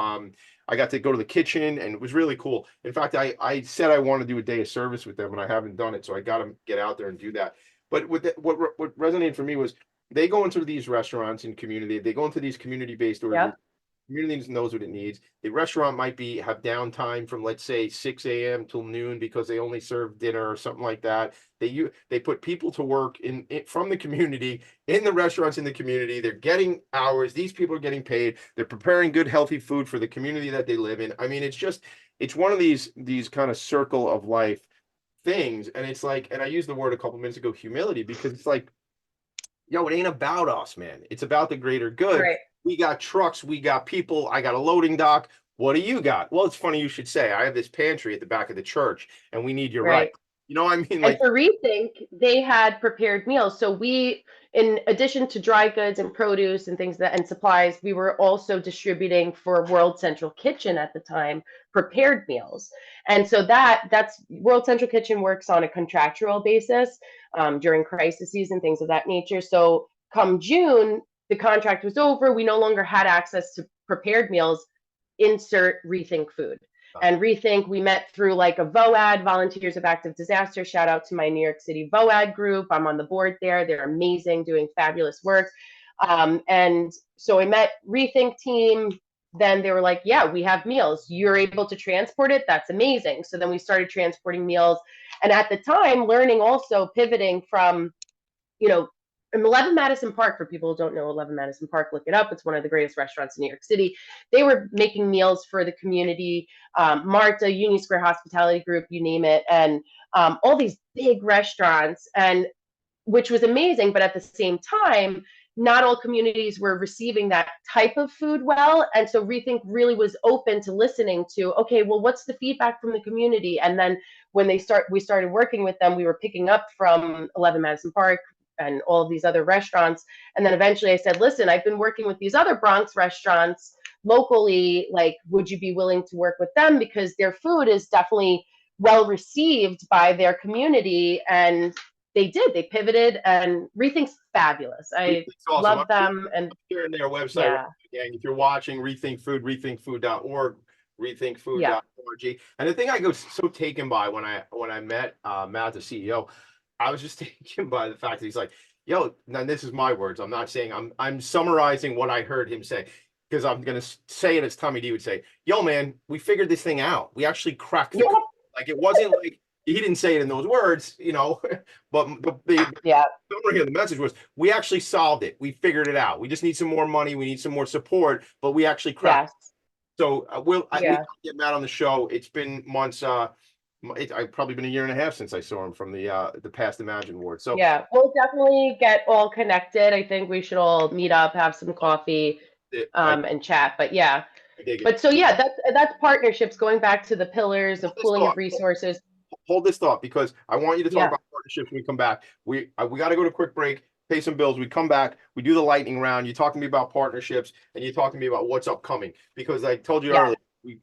the kitchen, and it was really cool. In fact, I said I want to do a day of service with them and I haven't done it, so I got to get out there and do that. But what resonated for me was they go into these restaurants in community, they go into these community-based Yep. community knows what it needs. The restaurant might have downtime from, let's say, 6 a.m. till noon because they only serve dinner or something like that. They put people to work from the community in the restaurants in the community. They're getting hours. These people are getting paid. They're preparing good, healthy food for the community that they live in. I mean, it's one of these kind of circle of life things. And it's like, and I used the word a couple minutes ago, humility, because it's like, yo, it ain't about us, man. It's about the greater good. Right. We got trucks, we got people. I got a loading dock. What do you got? Well, it's funny you should say. I have this pantry at the back of the church, and we need your right. You know what I mean? And Like, for Rethink, they had prepared meals. So we, in addition to dry goods and produce and things and supplies, we were also distributing for World Central Kitchen at the time, prepared meals. And so that's World Central Kitchen works on a contractual basis during crises and things of that nature. So come June, the contract was over. We no longer had access to prepared meals. Insert Rethink Food. And Rethink, we met through like a VOAD, Volunteers of Active Disaster. Shout out to my New York City VOAD group. I'm on the board there. They're amazing, doing fabulous work. And so I met Rethink team. Then they were like, yeah, we have meals. You're able to transport it. That's amazing. So then we started transporting meals. And at the time, learning also pivoting from, 11 Madison Park, for people who don't know 11 Madison Park, look it up. It's one of the greatest restaurants in New York City. They were making meals for the community, Marta, Union Square Hospitality Group, you name it, and all these big restaurants, and which was amazing. But at the same time, not all communities were receiving that type of food well. And so Rethink really was open to listening to, okay, well, what's the feedback from the community? And then when we started working with them, we were picking up from 11 Madison Park, and all of these other restaurants. And then eventually I said, listen, I've been working with these other Bronx restaurants locally. Like, would you be willing to work with them? Because their food is definitely well received by their community. And they did. They pivoted, and Rethink's fabulous. I awesome. love them. And here in their website, and if you're watching, Rethink Food, rethinkfood.org, rethinkfood.org. And the thing I go so taken by when I met Matt, the CEO, I was just taken by the fact that he's like, yo, now this is my words. I'm not saying, I'm summarizing what I heard him say, because I'm going to say it as Tommy D would say, yo, man, we figured this thing out. We actually cracked the code. Like, it wasn't like, he didn't say it in those words, but the summary of the message was, we actually solved it. We figured it out. We just need some more money. We need some more support, but we actually cracked it. So we can get Matt on the show. It's been months. I've probably been a year and a half since I saw him from the past Imagine Award. So yeah, we'll definitely get all connected. I think we should all meet up, have some coffee, and chat. But yeah, so yeah, that's partnerships. Going back to the pillars of pooling of resources. Hold this thought, because I want you to talk about partnerships when we come back. We got to go to a quick break, pay some bills. We come back, we do the lightning round. You talk to me about partnerships, and you talk to me about what's upcoming. Because I told you earlier,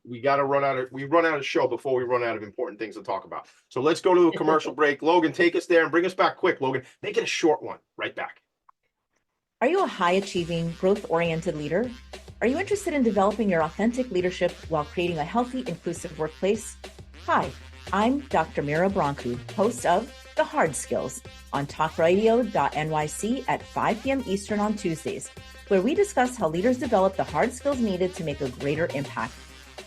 we got to run out of show before we run out of important things to talk about. So let's go to a commercial break. Logan, take us there and bring us back quick. Logan, make it a short one. Right back. Are you a high-achieving, growth-oriented leader? Are you interested in developing your authentic leadership while creating a healthy, inclusive workplace? Hi, I'm Dr. Mira Bronku, host of The Hard Skills on talkradio.nyc at 5 p.m. Eastern on Tuesdays, where we discuss how leaders develop the hard skills needed to make a greater impact.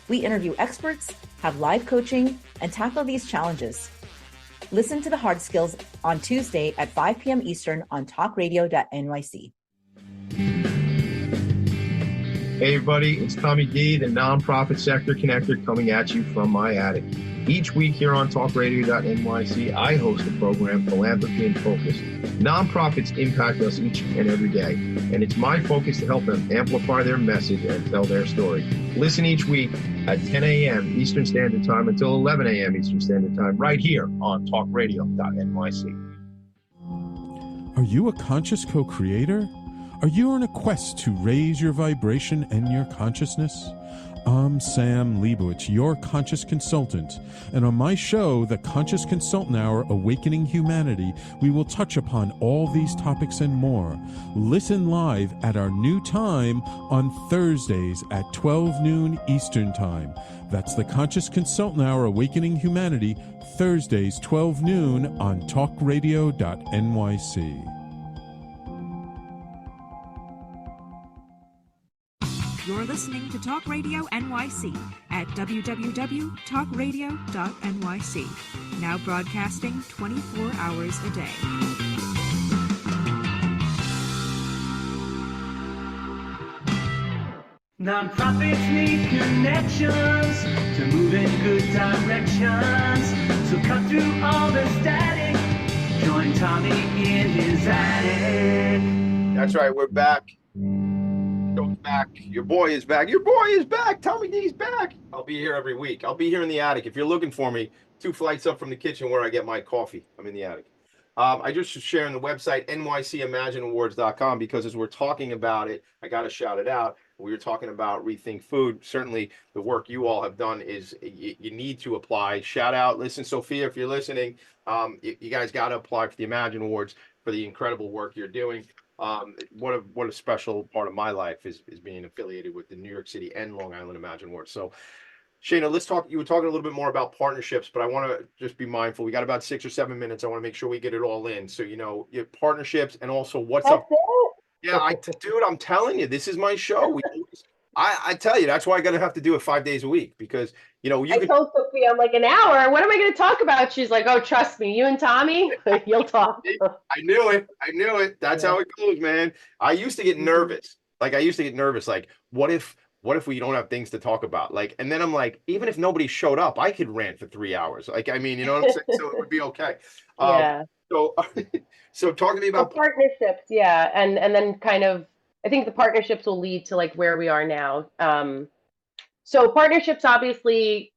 We interview experts, have live coaching, and tackle these challenges. Listen to The Hard Skills on Tuesday at 5 p.m. Eastern on talkradio.nyc. Hey everybody, it's Tommy D, the nonprofit sector connector, coming at you from my attic. Each week here on talkradio.nyc, I host the program Philanthropy and Focus. Nonprofits impact us each and every day, and it's my focus to help them amplify their message and tell their story. Listen each week at 10 a.m. Eastern Standard Time until 11 a.m. Eastern Standard Time, right here on talkradio.nyc. Are you a conscious co-creator? Are you on a quest to raise your vibration and your consciousness? I'm Sam Leibowitz, your conscious consultant, and on my show, The Conscious Consultant Hour Awakening Humanity, we will touch upon all these topics and more. Listen live at our new time on Thursdays at 12 noon Eastern Time. That's The Conscious Consultant Hour Awakening Humanity, Thursdays 12 noon on talkradio.nyc. You're listening to Talk Radio NYC at www.talkradio.nyc. Now broadcasting 24 hours a day. Nonprofits need connections to move in good directions. So cut through all the static. Join Tommy in his attic. That's right, we're back. Back. Your boy is back. Your boy is back. Tommy D's back. I'll be here every week. I'll be here in the attic. If you're looking for me, 2 flights up from the kitchen where I get my coffee. I'm in the attic. I just sharing the website nycimagineawards.com because as we're talking about it, I got to shout it out. We were talking about Rethink Food. Certainly the work you all have done is you need to apply. Shout out. Listen, Sophia, if you're listening, you guys got to apply for the Imagine Awards for the incredible work you're doing. What a special part of my life is being affiliated with the New York City and Long Island Imagine Awards. So, Shana, let's talk. You were talking a little bit more about partnerships, but I want to just be mindful. We got about 6 or 7 minutes. I want to make sure we get it all in. So, your partnerships and also what's That's up. it? Yeah, dude, I'm telling you, this is my show. I tell you, that's why I gotta have to do it 5 days a week because I told Sophia, I'm like, an hour. What am I going to talk about? She's like, oh, trust me, you and Tommy, you'll talk. I knew it. That's how it goes, man. I used to get nervous. Like, what if we don't have things to talk about? Like, and then I'm like, even if nobody showed up, I could rant for 3 hours. Like, I mean, you know what I'm saying? So it would be okay. Yeah. So talk to me about partnerships. Yeah. And then kind of, I think the partnerships will lead to like where we are now. So partnerships obviously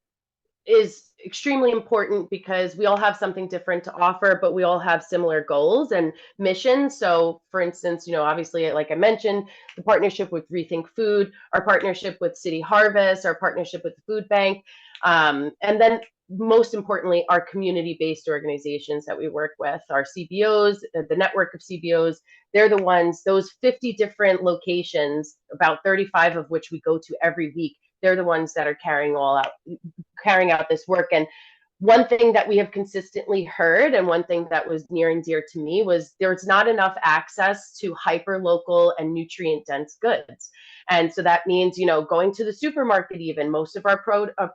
is extremely important because we all have something different to offer, but we all have similar goals and missions. So for instance, obviously, like I mentioned, the partnership with Rethink Food, our partnership with City Harvest, our partnership with the Food Bank, and then most importantly, our community-based organizations that we work with, our CBOs, the network of CBOs, they're the ones, those 50 different locations, about 35 of which we go to every week, they're the ones that are carrying out this work. And one thing that we have consistently heard, and one thing that was near and dear to me, was there's not enough access to hyper-local and nutrient-dense goods. And so that means, going to the supermarket, even most of our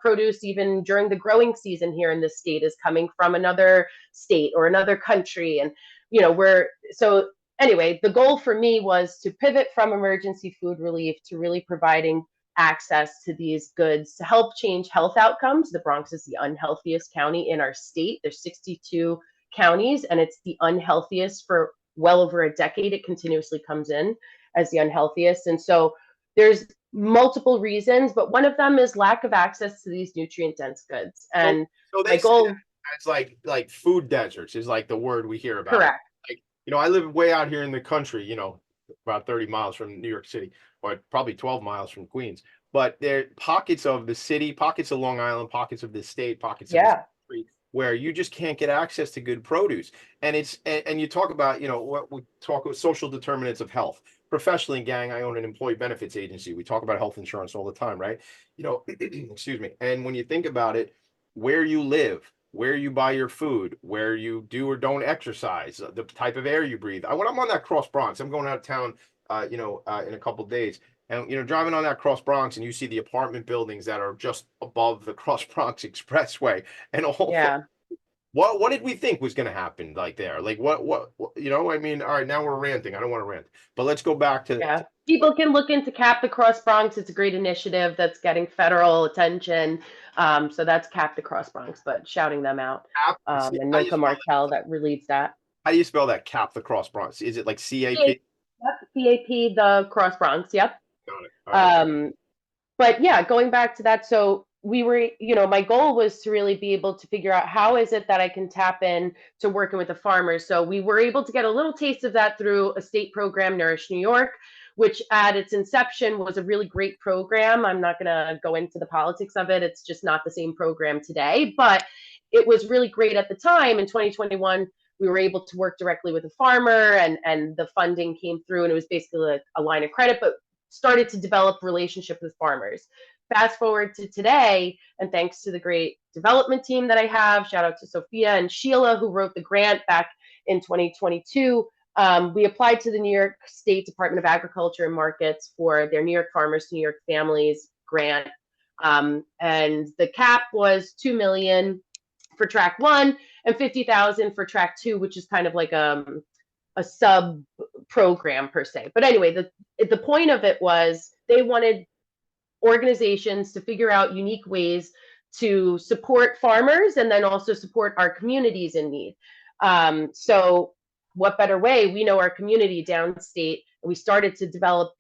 produce, even during the growing season here in the state, is coming from another state or another country. And, so anyway, the goal for me was to pivot from emergency food relief to really providing access to these goods to help change health outcomes. The Bronx is the unhealthiest county in our state. There's 62 counties, and it's the unhealthiest for well over a decade. It continuously comes in as the unhealthiest. And so there's multiple reasons, but one of them is lack of access to these nutrient-dense goods. And so my goal, it's like food deserts is like the word we hear about. Correct. Like, I live way out here in the country, about 30 miles from New York City, or probably 12 miles from Queens. But there are pockets of the city, pockets of Long Island, pockets of the state, pockets of the country where you just can't get access to good produce. And and you talk about, what we talk about social determinants of health. Professionally, gang, I own an employee benefits agency. We talk about health insurance all the time, right? Excuse me. And when you think about it, where you live, where you buy your food, where you do or don't exercise, the type of air you breathe. When I'm on that Cross Bronx, I'm going out of town, in a couple of days. And, driving on that Cross Bronx and you see the apartment buildings that are just above the Cross Bronx Expressway and all. Yeah. What did we think was going to happen like there? Like what, I mean, all right, now we're ranting. I don't want to rant, but let's go back to. People can look into Cap the Cross Bronx. It's a great initiative that's getting federal attention. So that's Cap the Cross Bronx, but shouting them out. And Noka Martel that relieves that. How do you spell that? Cap the Cross Bronx? Is it like CAP? Yep, CAP, the Cross Bronx. Yep. Got it. All right. But yeah, going back to that. So we were, my goal was to really be able to figure out how is it that I can tap in to working with the farmers. So we were able to get a little taste of that through a state program, Nourish New York, which at its inception was a really great program. I'm not going to go into the politics of it. It's just not the same program today, but it was really great at the time. In 2021, we were able to work directly with a farmer, and the funding came through, and it was basically a line of credit, but started to develop relationship with farmers. Fast forward to today, and thanks to the great development team that I have, shout out to Sophia and Sheila, who wrote the grant back in 2022. We applied to the New York State Department of Agriculture and Markets for their New York Farmers to New York Families grant. And the cap was $2 million for track 1 and 50,000 for track 2, which is kind of like a sub program per se. But anyway, the point of it was they wanted organizations to figure out unique ways to support farmers and then also support our communities in need. So what better way? We know our community downstate. We started to develop,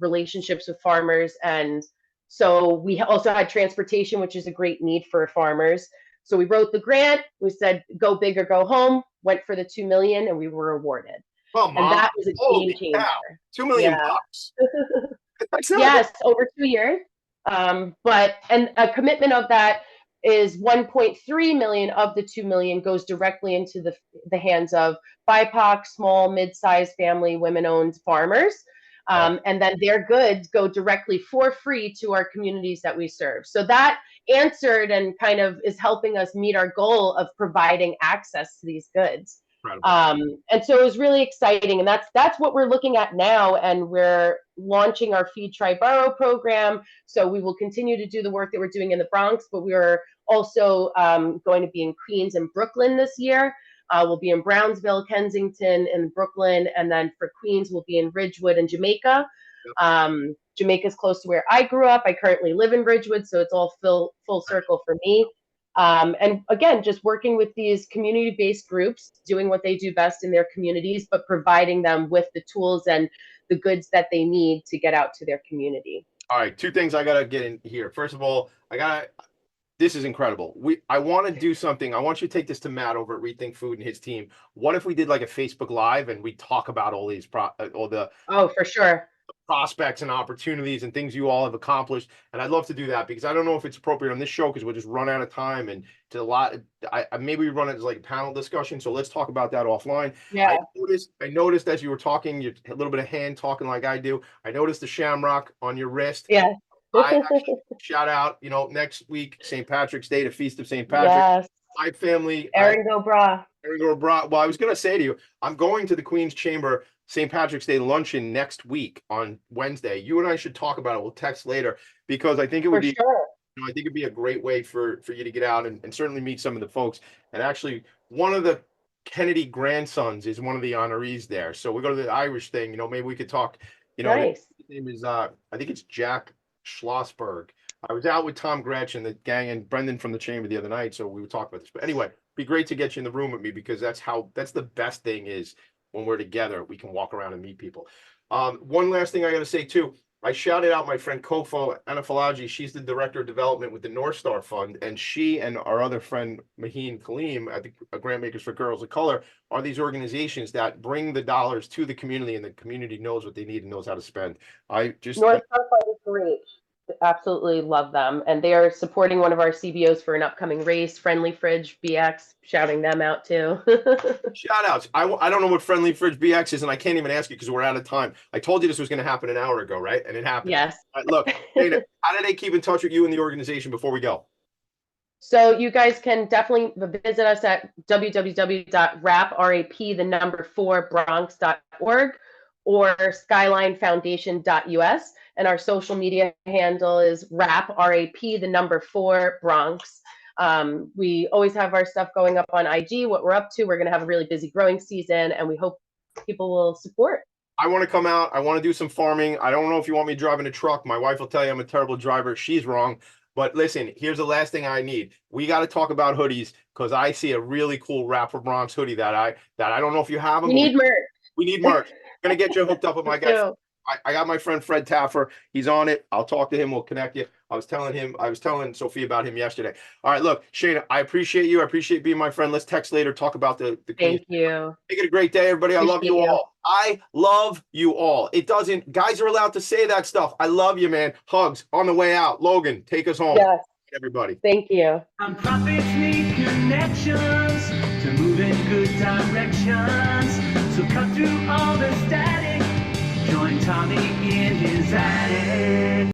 relationships with farmers. And so we also had transportation, which is a great need for farmers. So we wrote the grant. We said, go big or go home, went for the 2 million, and we were awarded. Come and on. that was a game changer. Cow. 2 million bucks. Yes, over 2 years. But a commitment of that is 1.3 million of the 2 million goes directly into the hands of BIPOC, small, mid-sized family, women-owned farmers. And then their goods go directly for free to our communities that we serve. So that answered and kind of is helping us meet our goal of providing access to these goods. And so it was really exciting, and that's what we're looking at now. And we're launching our Feed Tri-Borough program. So we will continue to do the work that we're doing in the Bronx, but we're also going to be in Queens and Brooklyn this year. We'll be in Brownsville, Kensington, and Brooklyn, and then for Queens, we'll be in Ridgewood and Jamaica. Jamaica's close to where I grew up. I currently live in Ridgewood, so it's all full circle for me. And again, just working with these community-based groups, doing what they do best in their communities, but providing them with the tools and the goods that they need to get out to their community. All right, 2 things I gotta get in here. First of all, this is incredible. I want to do something. I want you to take this to Matt over at Rethink Food and his team. What if we did like a Facebook Live and we talk about all these for sure, prospects and opportunities and things you all have accomplished? And I'd love to do that, because I don't know if it's appropriate on this show, because we'll just run out of time, and to a lot. Maybe we run it as like a panel discussion. So let's talk about that offline. Yeah. I noticed as you were talking, you a little bit of hand talking like I do. I noticed the shamrock on your wrist. Yeah. I actually, shout out, next week, St. Patrick's Day, the Feast of St. Patrick. Yes. My family. Eringo Bra. Well, I was going to say to you, I'm going to the Queen's Chamber St. Patrick's Day luncheon next week on Wednesday. You and I should talk about it. We'll text later, because I think it would be, I think it'd be a great way for you to get out and certainly meet some of the folks. And actually, one of the Kennedy grandsons is one of the honorees there. So we go to the Irish thing, maybe we could talk, Nice. His name is, I think it's Jack Schlossberg. I was out with Tom Gretsch and the gang and Brendan from the chamber the other night, so we would talk about this. But anyway, be great to get you in the room with me, because that's the best thing is when we're together, we can walk around and meet people. One last thing I got to say too, I shouted out my friend Kofo Anafalaji. She's the director of development with the North Star Fund, and she and our other friend Maheen Kaleem at the Grantmakers for Girls of Color are these organizations that bring the dollars to the community, and the community knows what they need and knows how to spend. North Star Fund is great. Absolutely love them, and they are supporting one of our CBOs for an upcoming race, Friendly Fridge BX, shouting them out too. Shout outs. I don't know what Friendly Fridge BX is, and I can't even ask you because we're out of time. I told you this was going to happen an hour ago, right? And it happened. Yes. Look, Dana, how do they keep in touch with you and the organization before we go? So you guys can definitely visit us at www.rap4bronx.org or skylinefoundation.us. And our social media handle is RAP 4 Bronx. We always have our stuff going up on IG, what we're up to. We're going to have a really busy growing season, and we hope people will support. I want to come out. I want to do some farming. I don't know if you want me driving a truck. My wife will tell you I'm a terrible driver. She's wrong. But listen, here's the last thing I need. We got to talk about hoodies, because I see a really cool Rap for Bronx hoodie that I don't know if you have them. We need merch. We need merch. Going to get you hooked up with my guy I got my friend Fred Taffer. He's on it. I'll talk to him. We'll connect you. I was telling Sophie about him yesterday. All right, look, Shana, I appreciate you. I appreciate being my friend. Let's text later, talk about the Queen. Thank you. Make it a great day, everybody. I love Appreciate you you. all. I love you all. It doesn't, guys are allowed to say that stuff. I love you, man. Hugs on the way out. Logan, take us home. Yes. Everybody. Thank you. Nonprofits need connections to move in good directions. So cut through all the static. Join Tommy in his attic.